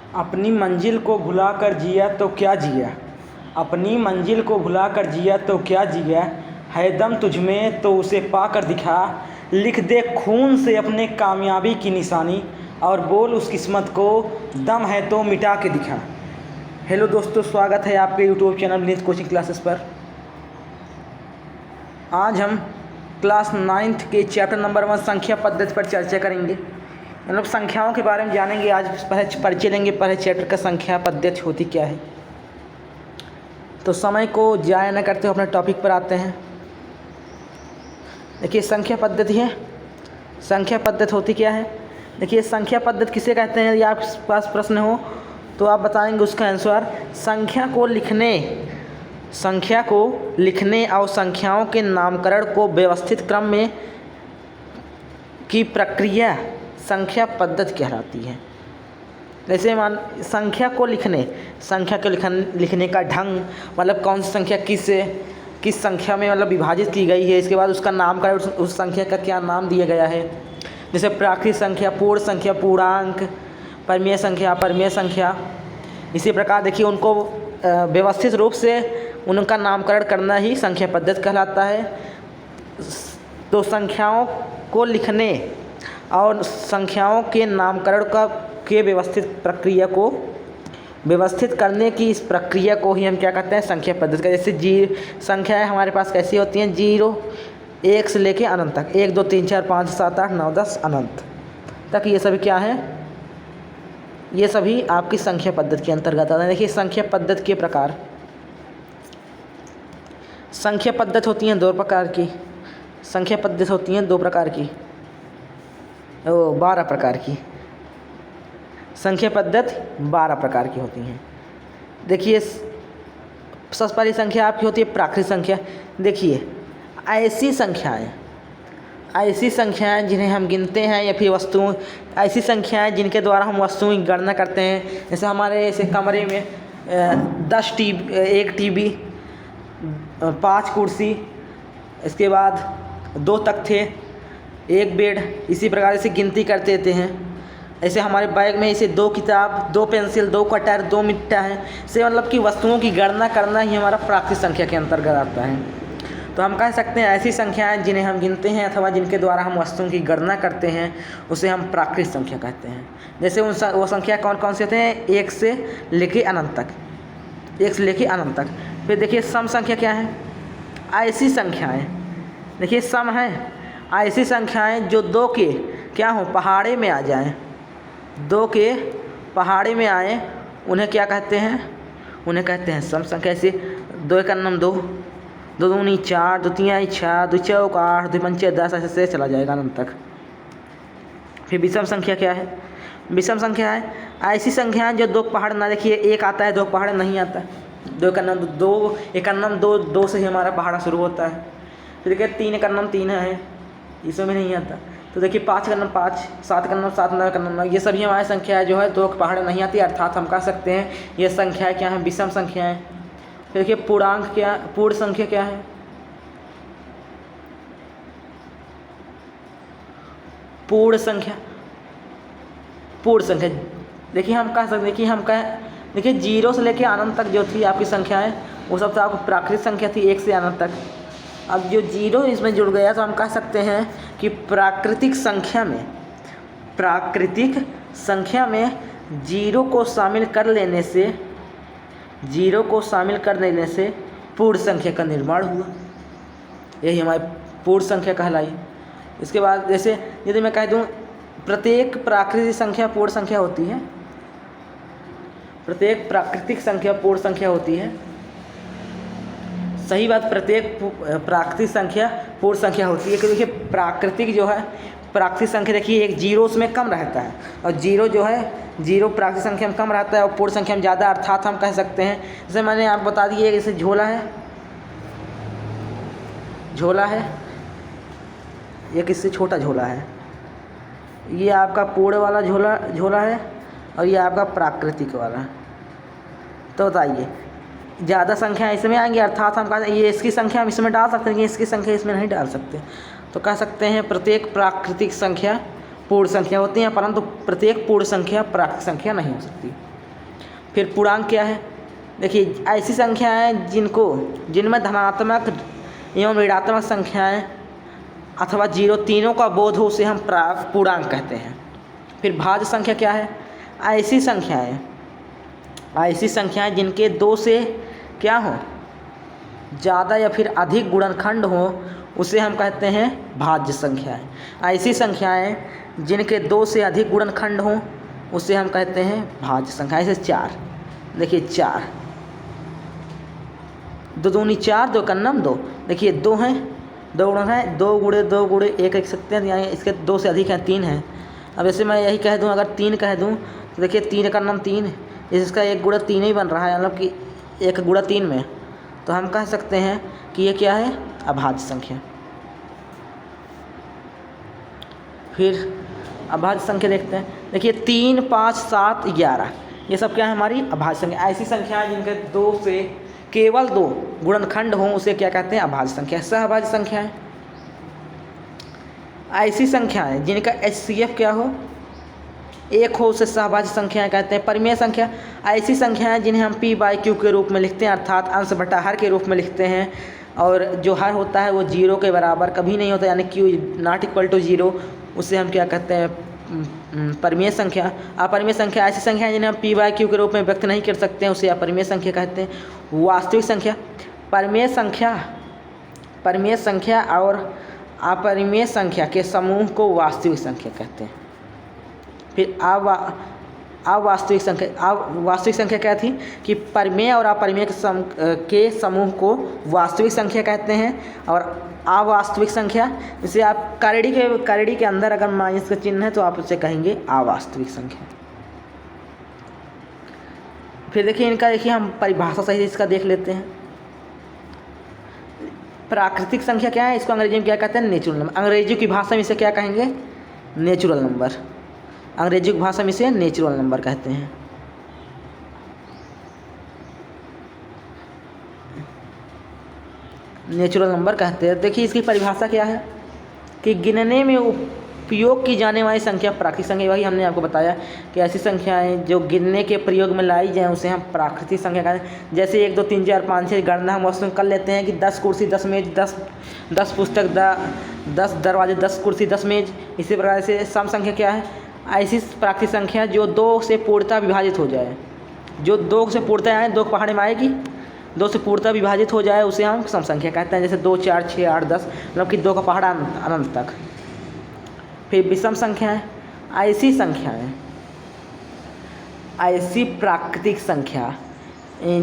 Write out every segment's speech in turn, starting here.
अपनी मंजिल को भुला कर जिया तो क्या जिया, अपनी मंजिल को भुला कर जिया तो क्या जिया, है दम तुझमें तो उसे पा कर दिखा, लिख दे खून से अपने कामयाबी की निशानी और बोल उस किस्मत को दम है तो मिटा के दिखा। हेलो दोस्तों, स्वागत है आपके YouTube channel NEET coaching classes पर। आज हम क्लास 9th के चैप्टर नंबर 1 संख्या पद्धति पर चर्चा करेंगे। मतलब संख्याओं के बारे में जानेंगे। आज पहले परिचय लेंगे, पहले चैप्टर का संख्या पद्धति होती क्या है। तो समय को जाया न करते हुए अपने टॉपिक पर आते हैं। देखिए, संख्या पद्धति है। संख्या पद्धति होती क्या है। देखिए, संख्या पद्धति किसे कहते हैं। यदि आपके पास प्रश्न हो तो आप बताएंगे उसका आंसर। संख्या को लिखने और संख्याओं के नामकरण को व्यवस्थित क्रम में की प्रक्रिया संख्या पद्धति कहलाती है। जैसे संख्या को लिखने का ढंग, मतलब कौन सी संख्या किस संख्या में मतलब विभाजित की गई है, इसके बाद उसका नामकरण, उस संख्या का क्या नाम दिया गया है। जैसे प्राकृत संख्या, पूर्ण संख्या, पूर्णांक, परमेय संख्या, अपरमेय संख्या। इसी प्रकार देखिए, उनको व्यवस्थित रूप से उनका नामकरण करना ही संख्या पद्धति कहलाता है। तो संख्याओं को लिखने और संख्याओं के नामकरण के व्यवस्थित करने की इस प्रक्रिया को ही हम क्या कहते हैं, संख्या पद्धति का। जैसे संख्याएं हमारे पास कैसी होती हैं, 0 1 से लेके अनंत तक, 1 2 3 4 5 7 8 9 10 अनंत तक, ये सभी क्या है, ये सभी आपकी संख्या पद्धति के अंतर्गत आते हैं। देखिए, संख्या पद्धति के प्रकार। संख्या पद्धति होती हैं 2 प्रकार की। संख्या पद्धति होती हैं 2 प्रकार की, 12 प्रकार की। संख्या पद्धति 12 प्रकार की होती हैं। देखिए, सबसे पहली संख्या आपकी होती है प्राकृत संख्या। देखिए, ऐसी संख्याएं जिन्हें हम गिनते हैं या फिर वस्तुओं, ऐसी संख्याएं जिनके द्वारा हम वस्तुओं की गणना करते हैं। जैसे हमारे ऐसे कमरे में 10 टीवी, 1 टीवी, 5 कुर्सी, इसके बाद 2 तख्ते, 1 बेड, इसी प्रकार से गिनती करते रहते हैं। ऐसे हमारे बैग में ऐसे 2 किताब, 2 पेंसिल, 2 कटर, 2 मिट्टा है। से मतलब कि वस्तुओं की गणना करना ही हमारा प्राकृत संख्या के अंतर्गत आता है। तो हम कह सकते हैं ऐसी संख्याएं जिन्हें हम गिनते हैं अथवा जिनके द्वारा हम वस्तुओं की गणना करते हैं, उसे हम प्राकृत संख्या कहते हैं। जैसे वो संख्या कौन कौन से होते हैं, 1 से लेके अनंत तक, 1 से लेके अनंत तक। फिर देखिए, सम संख्या क्या है, ऐसी संख्याएँ। देखिए, सम है ऐसी संख्याएं जो 2 के क्या हो, पहाड़े में आ जाएं, 2 के पहाड़े में आए, उन्हें क्या कहते हैं, उन्हें कहते हैं सम संख्या। ऐसे 2 1 9 2, 2 दूनी 4, 2 3 6, 2 4 8, 2 5 10, ऐसे चला जाएगा अनंत तक। फिर विषम संख्या क्या है। विषम संख्या है ऐसी संख्याएं जो 2 पहाड़ ना, देखिए 1 आता है, 2 पहाड़ नहीं आता। 2 1 9 2, 1 9 2, 2 से ही हमारा पहाड़ा शुरू होता है। फिर देखिए 3 1 9 3 है, इसमें नहीं आता। तो देखिए 5 1 9 5, 7 1 9 7, 9 1 9 9, ये सभी हमारी संख्या जो है 2 पहाड़ नहीं आती, अर्थात हम कह सकते हैं ये संख्याएं क्या है, विषम संख्याएं। फिर देखिए पूर्ण संख्या क्या है। पूर्ण संख्या देखिए, हम कह सकते हैं देखिए 0 से लेकर अनंत तक जो थी आपकी संख्याएं, वो सब तो आपको प्राकृतिक संख्या थी, 1 से अनंत तक। अब जो 0 इसमें जुड़ गया, तो हम कह सकते हैं कि प्राकृतिक संख्या में 0 को शामिल कर लेने से पूर्ण संख्या का निर्माण हुआ। यही हमारी पूर्ण संख्या कहलाई। इसके बाद जैसे यदि मैं कह दूं प्रत्येक प्राकृतिक संख्या पूर्ण संख्या होती है, प्रत्येक प्राकृतिक संख्या पूर्ण संख्या होती है। सही बात, प्रत्येक प्राकृतिक संख्या पूर्ण संख्या होती है। क्योंकि देखिए, प्राकृतिक संख्या देखिए, एक 0 उसमें कम रहता है, और 0 जो है 0 प्राकृतिक संख्या में कम रहता है और पूर्ण संख्या में ज़्यादा। अर्थात हम कह सकते हैं, जैसे मैंने आप बता दिए, जैसे झोला है, ये किससे छोटा झोला है, ये आपका पूर्ण वाला झोला है, और ये आपका प्राकृतिक वाला। तो बताइए, ज़्यादा संख्या इसमें आएंगी, अर्थात हम कहते हैं ये इसकी संख्या हम इसमें डाल सकते हैं, इसकी संख्या इसमें नहीं डाल सकते। तो कह सकते हैं प्रत्येक प्राकृतिक संख्या पूर्ण संख्या होती है, परंतु प्रत्येक पूर्ण संख्या प्राकृतिक संख्या नहीं हो सकती। फिर पूर्णांक क्या है, देखिए ऐसी संख्याएं जिनमें धनात्मक एवं ऋणात्मक संख्याएं अथवा जीरो तीनों का बोध हो उसे हम पूर्णांक कहते हैं। फिर भाज्य संख्या क्या है, ऐसी संख्याएं जिनके दो से क्या हो ज़्यादा या फिर अधिक गुणनखंड हो उसे हम कहते हैं भाज्य संख्याएं। ऐसी संख्याएं जिनके दो से अधिक गुणनखंड हों उसे हम कहते हैं भाज्य संख्या। ऐसे 4, देखिए 4, 2 दूनी 4, 2 कन्नम 2, देखिए 2 हैं, 2 गुणन है, 2 गुणे 2 गुणे 1 लिख सकते हैं, यानी इसके 2 से अधिक हैं, 3 हैं। अब ऐसे मैं यही कह दूं, अगर 3 कह दूं तो देखिए 3 का नाम 3, इसका 1 गुणा 3 ही बन रहा है, मतलब कि 1 गुणा 3 में, तो हम कह सकते हैं कि ये क्या है, अभाज्य संख्या। फिर अभाज्य संख्या देखते हैं, देखिए 3, 5, 7, 11, ये सब क्या है, हमारी अभाज्य संख्या। ऐसी संख्याएं जिनके 2 से केवल 2 गुणनखंड हों उसे क्या कहते हैं, अभाज्य संख्या। सहभाज्य संख्याएं, ऐसी संख्याएं जिनका HCF क्या हो, 1 हो उसे सहभाज्य संख्याएं कहते हैं। परिमेय संख्या, ऐसी संख्याएं जिन्हें हम P/Q के रूप में लिखते हैं, अर्थात अंश बटा हर के रूप में लिखते हैं, और जो हर होता है वो 0 के बराबर कभी नहीं होता, यानी Q ≠ 0, उसे हम क्या कहते हैं, परिमेय संख्या। अपरिमेय संख्या, ऐसी संख्या जिन्हें हम P/Q के रूप में व्यक्त नहीं कर सकते हैं उसे अपरिमेय संख्या कहते हैं। वास्तविक संख्या, परिमेय संख्या और अपरिमेय संख्या के समूह को वास्तविक संख्या कहते हैं। फिर अवास्तविक संख्या क्या थी कि परिमेय और अपरिमेय के समूह को वास्तविक संख्या कहते हैं। और अवास्तविक संख्या, जैसे आप करड़ी के अंदर अगर माइनस का चिन्ह है तो आप उसे कहेंगे अवास्तविक संख्या। फिर देखिए हम परिभाषा सही इसका देख लेते हैं। प्राकृतिक संख्या क्या है, इसको अंग्रेजी में क्या कहते हैं, नेचुरल नंबर। अंग्रेजी की भाषा में इसे क्या कहेंगे, नेचुरल नंबर। अंग्रेजी की भाषा में इसे नेचुरल नंबर कहते हैं। नेचुरल नंबर कहते हैं। देखिए इसकी परिभाषा क्या है कि गिनने में उपयोग की जाने वाली संख्या प्राकृतिक संख्या। वही हमने आपको बताया कि ऐसी संख्याएं जो गिनने के प्रयोग में लाई जाएँ उसे हम प्राकृतिक संख्या कहते हैं। जैसे 1 2 3 4 5 6 गणना हम वस्तु कर लेते हैं कि 10 कुर्सी 10 मेज 10 पुस्तक 10 दरवाजे 10 कुर्सी 10 मेज। इसी प्रकार से सम संख्या क्या है, ऐसी प्राकृतिक संख्या जो 2 से पूर्णतः विभाजित हो जाए, जो 2 से पूर्णतः आए, 2 पहाड़े में आएगी, 2 से पूर्णतः विभाजित हो जाए उसे हम सम संख्या कहते हैं। जैसे 2 4 6 8 10, मतलब कि 2 का पहाड़ा अनंत तक। फिर विषम संख्याएं, ऐसी प्राकृतिक संख्या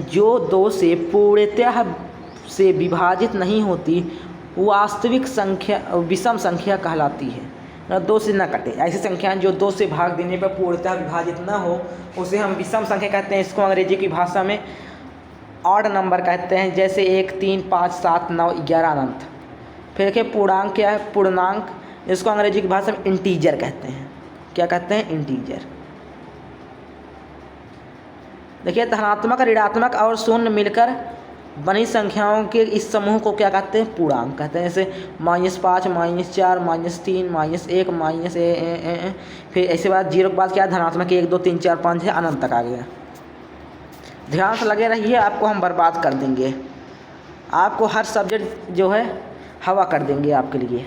जो 2 से पूर्णतः से विभाजित नहीं होती वास्तविक संख्या विषम संख्या कहलाती है। 2 से न कटे, ऐसी संख्याएं जो 2 से भाग देने पर पूर्णतः विभाजित न हो उसे हम विषम संख्या कहते हैं। इसको अंग्रेजी की भाषा में ऑड नंबर कहते हैं, जैसे 1 3 5 7 9 11 अनंत। फिर देखिए पूर्णांक क्या है, पूर्णांक, इसको अंग्रेजी की भाषा में इंटीजर कहते हैं। क्या कहते हैं, इंटीजर। देखिए धनात्मक, ऋणात्मक और शून्य मिलकर बनी संख्याओं के इस समूह को क्या कहते हैं, पूर्णांक कहते हैं। जैसे -5 -4 -3 -1 फिर ऐसे बाद 0 के बाद क्या है, धनात्मक 1 2 3 4 5 है, अनंत तक आ गया। ध्यान से लगे रहिए, आपको हम बर्बाद कर देंगे, आपको हर सब्जेक्ट जो है हवा कर देंगे आपके लिए।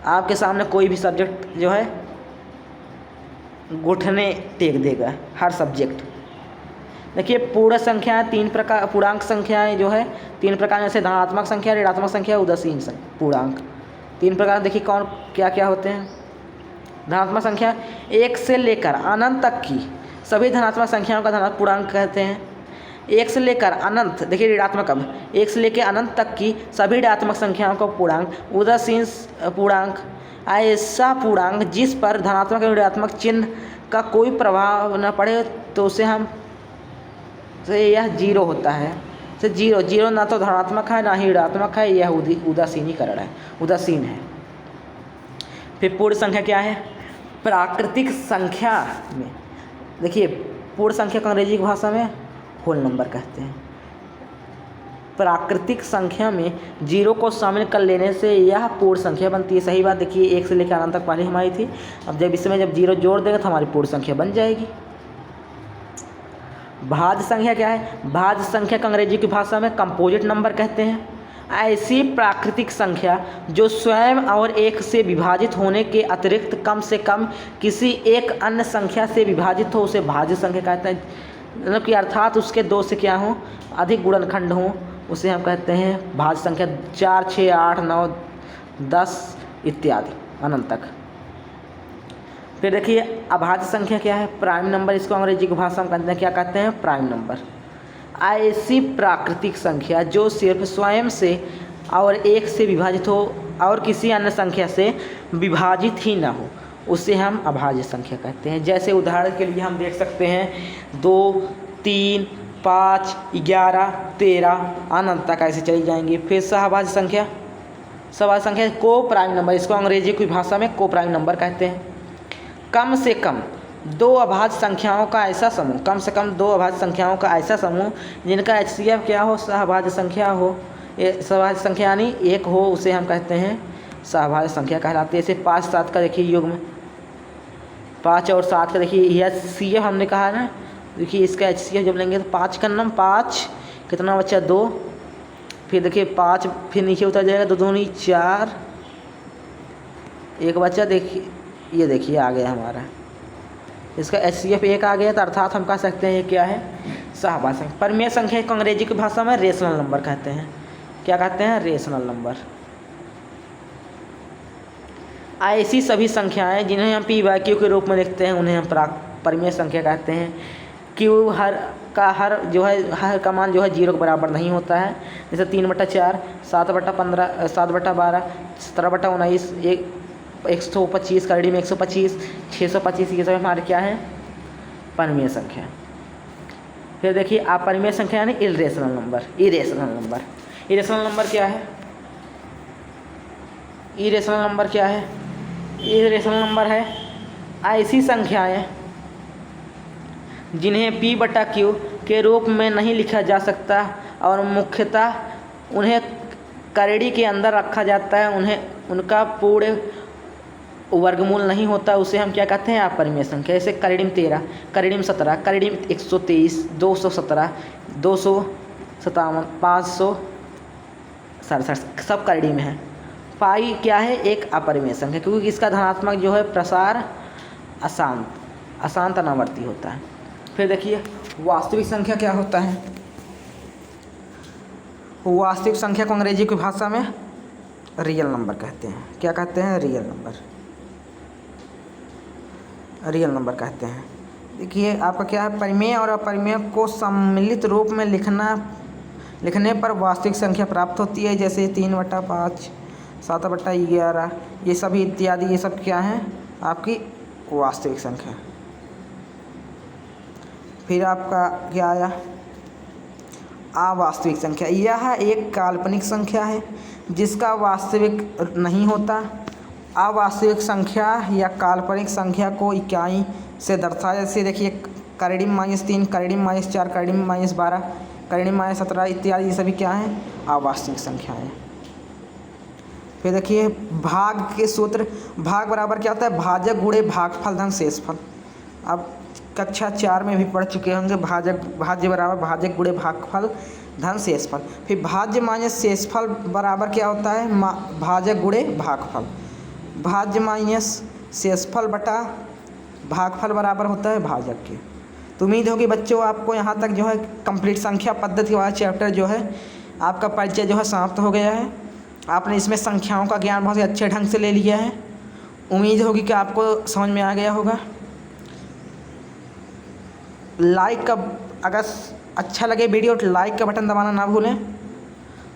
आपके सामने कोई भी सब्जेक्ट जो है घुटने टेक देगा, हर सब्जेक्ट। देखिए पूर्ण संख्याएं 3 प्रकार, पूर्णांक संख्याएं जो है 3 प्रकार, जैसे धनात्मक संख्या, ऋणात्मक संख्या, उदासीन पूर्णांक। 3 प्रकार देखिए कौन क्या क्या होते हैं। धनात्मक संख्या 1 से लेकर अनंत तक की सभी धनात्मक संख्याओं का धनात्मक पूर्णांक कहते हैं। 1 से लेकर अनंत, देखिए ऋणात्मक, अब 1 से लेकर अनंत तक की सभी ऋणात्मक संख्याओं का पूर्णांक। उदासीन पूर्णांक, ऐसा पूर्णांक जिस पर धनात्मक और ऋणात्मक चिन्ह का कोई प्रभाव न पड़े तो उसे हम, तो यह 0 होता है। तो 0 ना तो धनात्मक है ना ही ऋणात्मक है, यह उदासीनीकरण है, उदासीन है। फिर पूर्ण संख्या क्या है, प्राकृतिक संख्या में देखिए पूर्ण संख्या को अंग्रेजी की भाषा में होल नंबर कहते हैं। प्राकृतिक संख्या में 0 को शामिल कर लेने से यह पूर्ण संख्या बनती है। सही बात, देखिए 1 से लेकर अनंत तक पहले हमारी थी, अब जब इसमें जब 0 जोड़ देगा तो हमारी पूर्ण संख्या बन जाएगी। भाज्य संख्या क्या है? भाज्य संख्या को अंग्रेजी की भाषा में कंपोजिट नंबर कहते हैं। ऐसी प्राकृतिक संख्या जो स्वयं और एक से विभाजित होने के अतिरिक्त कम से कम किसी एक अन्य संख्या से विभाजित हो उसे भाज्य संख्या कहते हैं। मतलब कि अर्थात उसके दो से क्या हो, अधिक गुणनखंड हो, उसे हम कहते हैं भाज्य संख्या। 4, 6, 8, 9, 10 इत्यादि अनंत तक। फिर देखिए अभाज्य संख्या क्या है? Prime number. इसको अंग्रेजी की भाषा में कहते हैं, क्या कहते हैं? Prime number. ऐसी प्राकृतिक संख्या जो सिर्फ स्वयं से और एक से विभाजित हो और किसी अन्य संख्या से विभाजित ही न हो उसे हम अभाज्य संख्या कहते हैं। जैसे उदाहरण के लिए हम देख सकते हैं 2, 3, 5, 11, 13 अनंत तक ऐसे चली जाएंगी। फिर सहभाज्य संख्या, सहभाज्य संख्या को प्राइम नंबर। इसको अंग्रेजी की भाषा में को प्राइम नंबर कहते हैं। कम से कम दो अभाज्य संख्याओं का ऐसा समूह, कम से कम दो अभाज्य संख्याओं का ऐसा समूह जिनका HCF क्या हो? सहभाज्य संख्या हो। सहभाज्य संख्या यानी एक हो, उसे हम कहते हैं सहभाज्य संख्या कहलाती है। जैसे 5, 7 का देखिए युग्म, 5 और 7 का देखिए HCF हमने कहा ना। देखिए इसका HCF जब लेंगे तो 5 का नाम 5 कितना बच्चा 2, फिर देखिए 5 फिर नीचे उतर जाएगा, 2 दूनी 4, एक बच्चा देखिए, ये देखिए आ गया हमारा, इसका HCF 1 आ गया। तो अर्थात हम कह सकते हैं ये क्या है? सहभाज्य संख्या। परिमेय संख्या को अंग्रेजी की भाषा में रेशनल नंबर कहते हैं। क्या कहते हैं? Rational number. ऐसी सभी संख्याएं जिन्हें हम P/Q के रूप में लिखते हैं उन्हें हम परिमेय संख्या कहते हैं। Q हर का मान जो है 0 के बराबर नहीं होता है। जैसे 3/4, 7/15, 7/12, 17/19, 125, करड़ी में 125, 625, ये सब हमारे क्या है? परिमेय संख्या। फिर देखिए अपरिमेय संख्या यानी irrational number. Irrational number, irrational number क्या है? इरेशनल नंबर क्या है? इरेशनल नंबर है ऐसी संख्याएं जिन्हें P/Q के रूप में नहीं लिखा जा सकता और मुख्यतः उन्हें करड़ी के अंदर रखा जाता है, उनका पूर्ण वर्गमूल नहीं होता, उसे हम क्या कहते हैं? अपरिमेय संख्या। जैसे करड़ी में 13, करड़ी में 17, करड़ी में 123, 217, 257, 567 सब करड़ी में है। पाई क्या है? एक अपरिमेय संख्या, क्योंकि इसका धनात्मक जो है प्रसार अशांत अनावर्ती होता है। फिर देखिए वास्तविक संख्या क्या होता है? वास्तविक संख्या को अंग्रेजी की भाषा में रियल नंबर कहते हैं। क्या कहते हैं? Real number. रियल नंबर कहते हैं। देखिए आपका क्या है? परिमेय और अपरिमेय को सम्मिलित रूप में लिखने पर वास्तविक संख्या प्राप्त होती है। जैसे 3/5, 7/11, ये सभी इत्यादि, ये सब क्या हैं? आपकी वास्तविक संख्या। फिर आपका क्या आया? अवास्तविक संख्या। यह एक काल्पनिक संख्या है जिसका वास्तविक नहीं होता। अवास्तविक संख्या या काल्पनिक संख्या को इकाई से दर्शाया। जैसे देखिए करड़ी में -3, करड़ी में -4, करड़ी में -12, करड़ी में -17 इत्यादि, ये सभी क्या हैं? अवास्तविक संख्याएं। फिर देखिए भाग के सूत्र। भाग बराबर क्या होता है? भाजक गुणे भागफल धन शेषफल। अब कक्षा 4 में भी पढ़ चुके होंगे। भाज्य बराबर भाजक गुणे भागफल धन शेषफल। फिर भाज्य माइनस शेषफल बराबर क्या होता है? भाजक गुणे भागफल। भाज्य माइनस शेषफल बटा भागफल बराबर होता है भाजक के। तो उम्मीद होगी बच्चों आपको यहाँ तक जो है कंप्लीट संख्या पद्धति वाला चैप्टर जो है आपका परिचय जो है समाप्त हो गया है। आपने इसमें संख्याओं का ज्ञान बहुत ही अच्छे ढंग से ले लिया है। उम्मीद होगी कि आपको समझ में आ गया होगा। लाइक का, अगर अच्छा लगे वीडियो तो लाइक का बटन दबाना ना भूलें।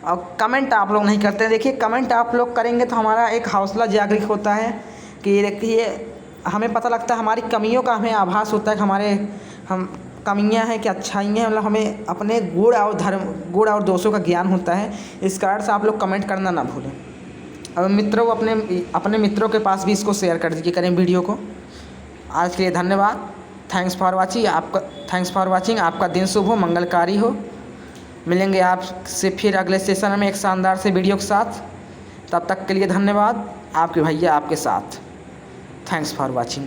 और कमेंट आप लोग नहीं करते हैं। देखिए कमेंट आप लोग करेंगे तो हमारा एक हौसला जागृत होता है कि देखिए हमें पता लगता है हमारी कमियों का हमें आभास होता है कि हम कमियां हैं कि अच्छाइयाँ हैं, मतलब हमें अपने गुण और दोषों का ज्ञान होता है। इस कारण से आप लोग कमेंट करना ना भूलें। अब मित्रों अपने मित्रों के पास भी इसको शेयर कर दीजिए करें वीडियो को। आज के लिए धन्यवाद। Thanks for watching. आपका दिन शुभ हो, मंगलकारी हो। मिलेंगे आपसे फिर अगले सेशन में एक शानदार से वीडियो के साथ। तब तक के लिए धन्यवाद। आपके भैया आपके साथ। Thanks for watching.